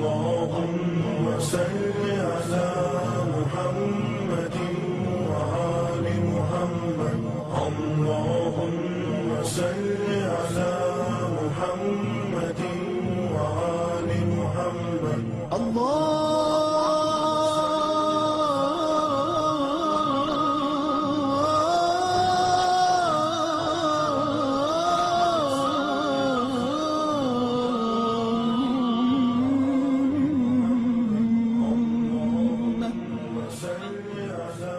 اللهم صل على محمد وآل محمد. اللهم صل على محمد وآل محمد. اللهم صل على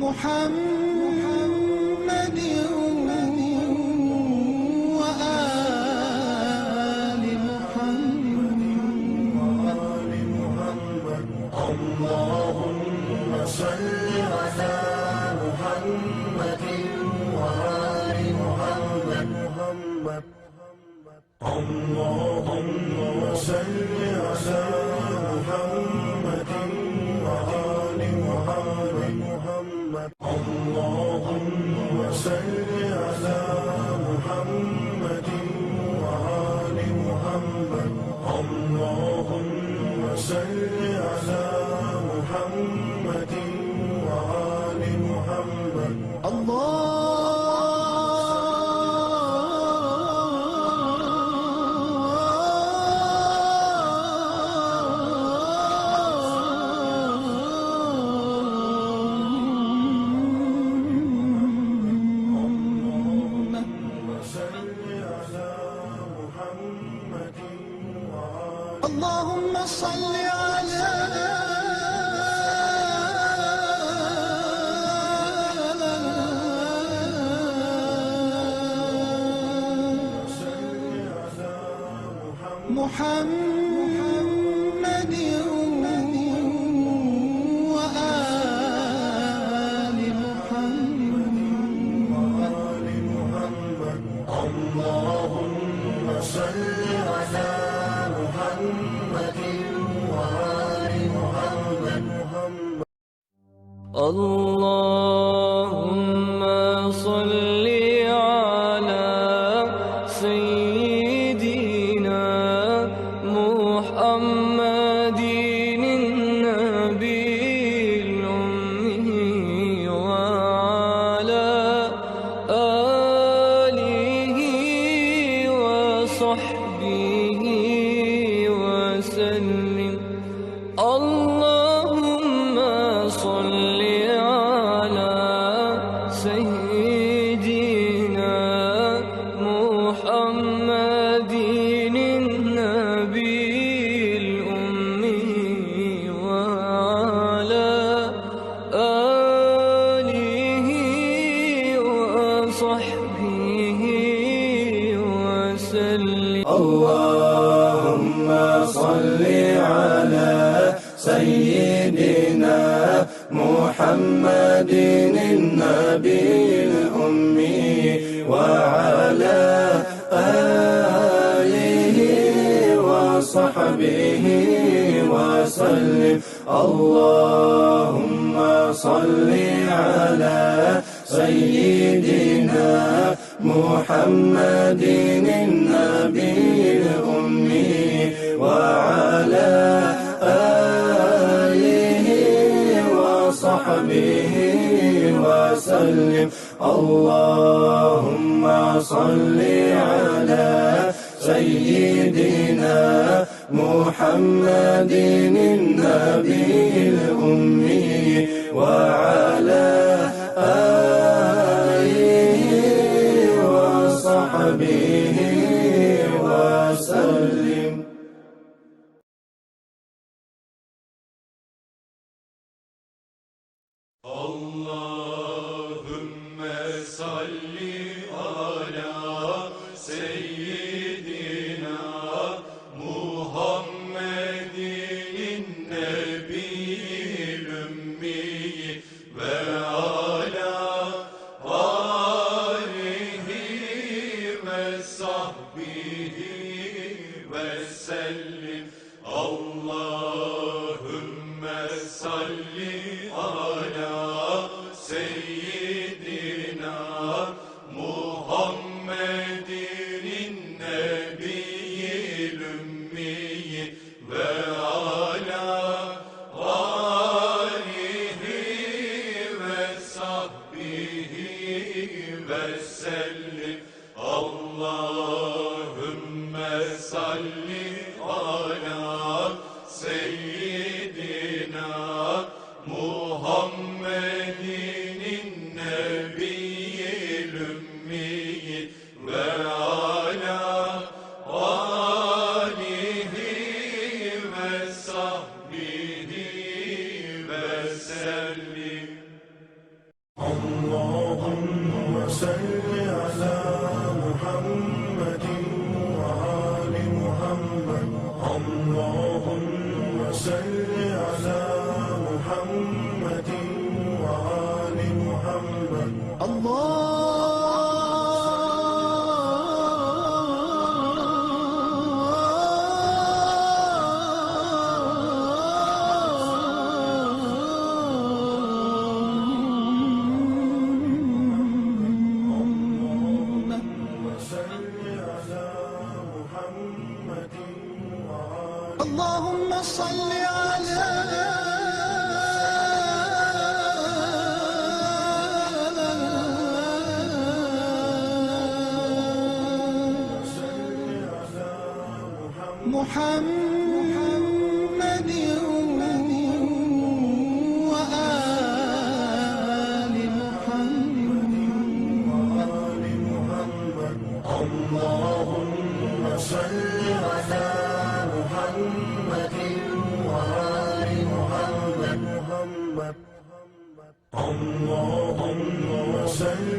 محمد وآل محمد. اللهم صل على محمد وآل محمد. اللهم صل على محمد وآل محمد. اللهم صل على محمد وآل محمد. اللهم صل على محمد وآل محمد. اللهم صل على محمد وآل محمد. اللهم صل على محمد وآل محمد. اللهم صل على سيدنا محمد النبي الأمي وعلى آله وصحبه وسلم. اللهم صل على سيدنا محمد النبي الأمي وعلى آله وصحبه وسلم. اللهم صل على سيدنا محمد النبي الأمي وعلى آله وصحبه وسلم. اللهم صل على سيدنا محمد النبي الأمي وعلى آله وصحبه وسلم. اللهم صل على سيدنا محمد النبي الأمي وعلى آله وصحبه وسلم. اللهم صل على سيدنا محمد النبي الأمي وعلى آله وسلم. وسلم اللهم صل على سيدنا محمد النبي الأمي وعلى آله وصحبه وسلم اللهم صل على سيدنا محمد النبي الأمي وعلى آله وصحبه وسلم اللهم صل على محمد وآل محمد اللهم صل على محمد وآل محمد اللهم صل على محمد وآل محمد اللهم صل على محمد وآل محمد اللهم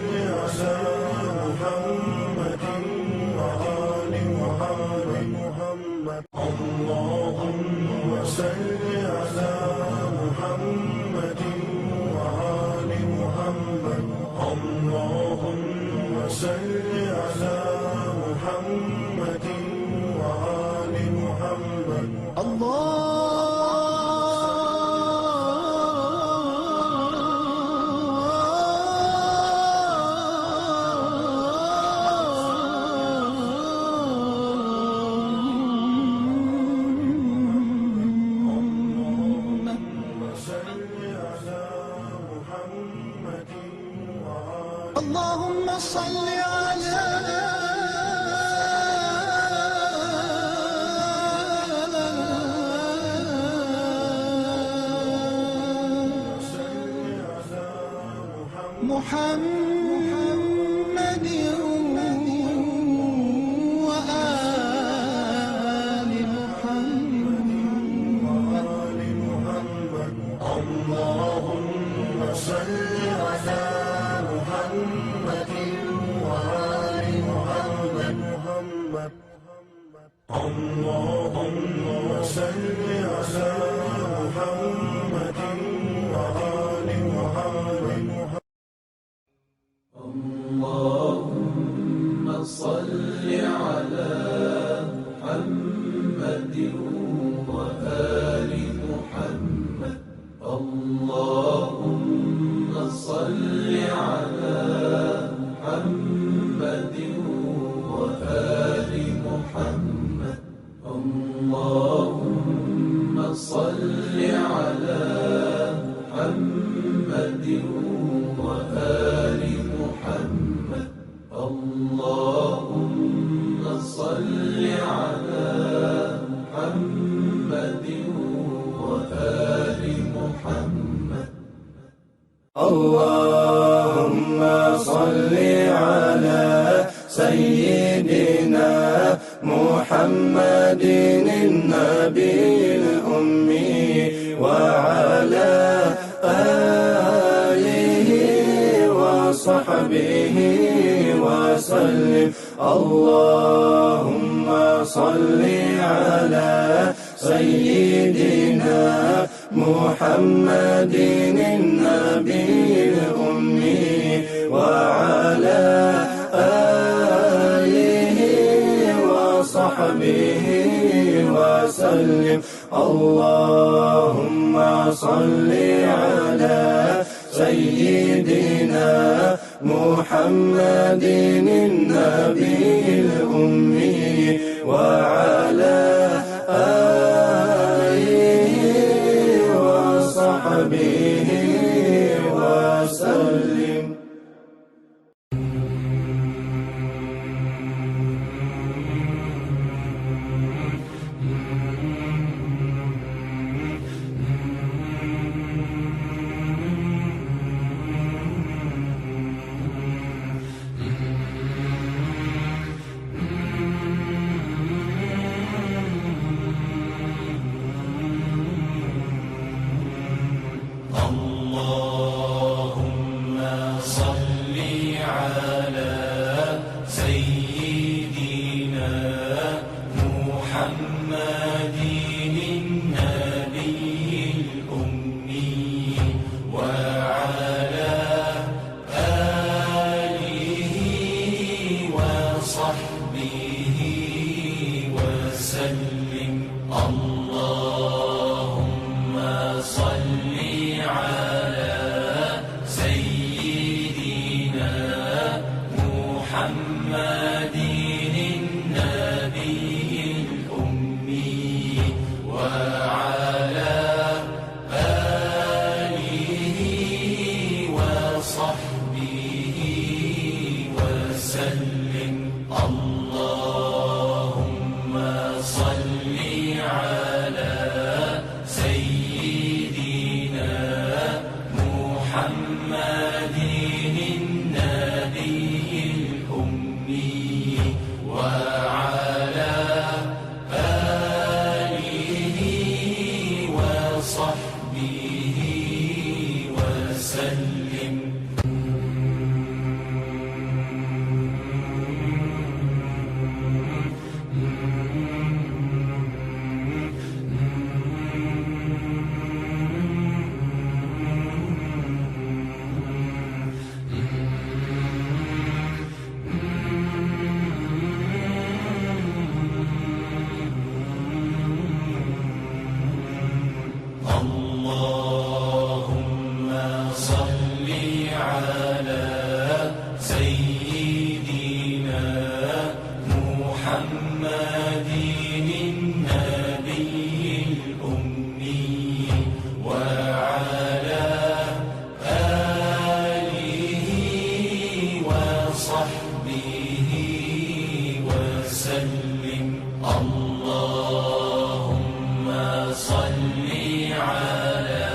صل على محمد وآل محمد اللهم صل على محمد وآل محمد اللهم صل على محمد وآل محمد اللهم صل على محمد وآل محمد اللهم صل على محمد وآل محمد اللهم صل على محمد وآل محمد اللهم صل على محمد وآل محمد اللهم صل على محمد وآل محمد اللهم صل على محمد وآل محمد اللهم صل على محمد وآل محمد اللهم صل على سيدنا محمد النبي الأمي وعلى آله وصحبه وسلم اللهم صل على سيدنا محمد النبي الأمي وعلى آله وصحبه وصحبه وسلم. اللهم صل على سيدنا محمد النبي الأمي وعلى آله وصحبه وسلم. اللهم صل على سيدنا محمد النبي الأمي وعلى آله وصحبه وسلم. اللهم صل على سيدنا محمد النبي الأمي وعلى آله وصحبه وسلم. اللهم صل على سيدنا محمد النبي الأمي وعلى آله وصحبه وسلم. اللهم صل على سيدنا محمد النبي الأمي وعلى آله وصحبه وسلم. اللهم صل على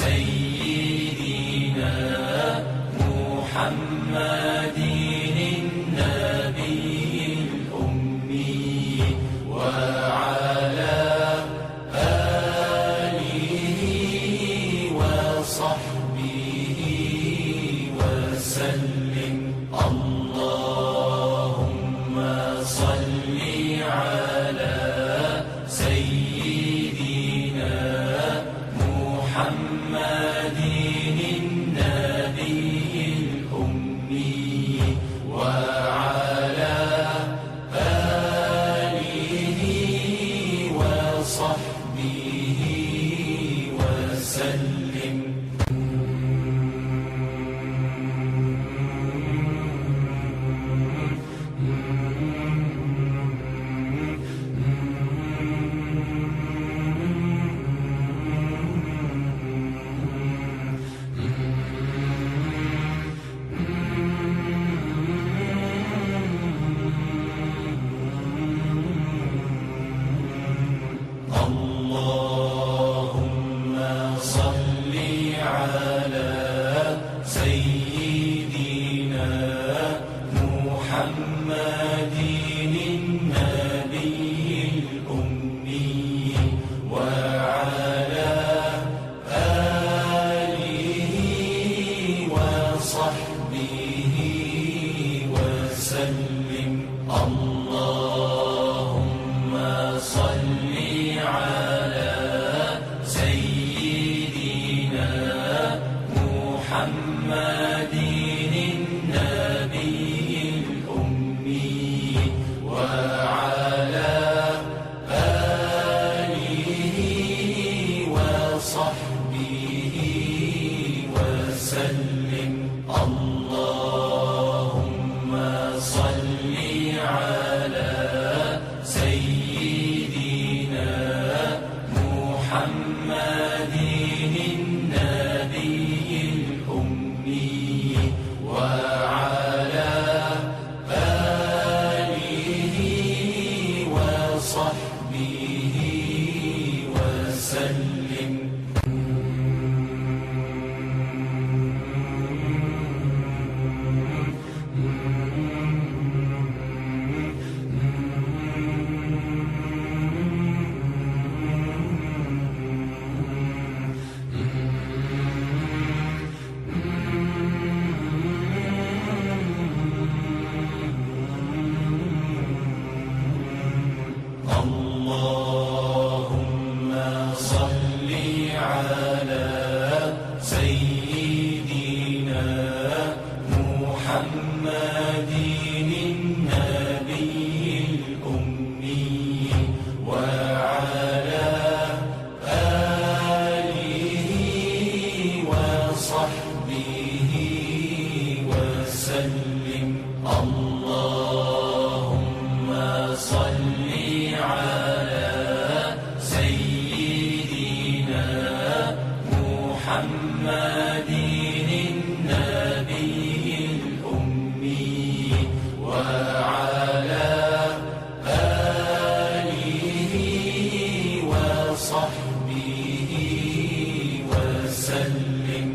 سيدنا محمد النبي الأمي وعلى آله وصحبه وسلم. اللهم صل على سيدنا محمد النبي الأمي وعلى آله وصحبه وسلم. اللهم صل على سيدنا محمد النبي الأمي وعلى آله وصحبه وسلم. اللهم صل على سيدنا محمد النبي الأمي وعلى وسلم. اللهم صل على سيدنا محمد النبي الأمي وعلى آله وصحبه وسلم. اللهم صل على سيدنا محمد النبي الأمي وعلى آله وصحبه وسلم.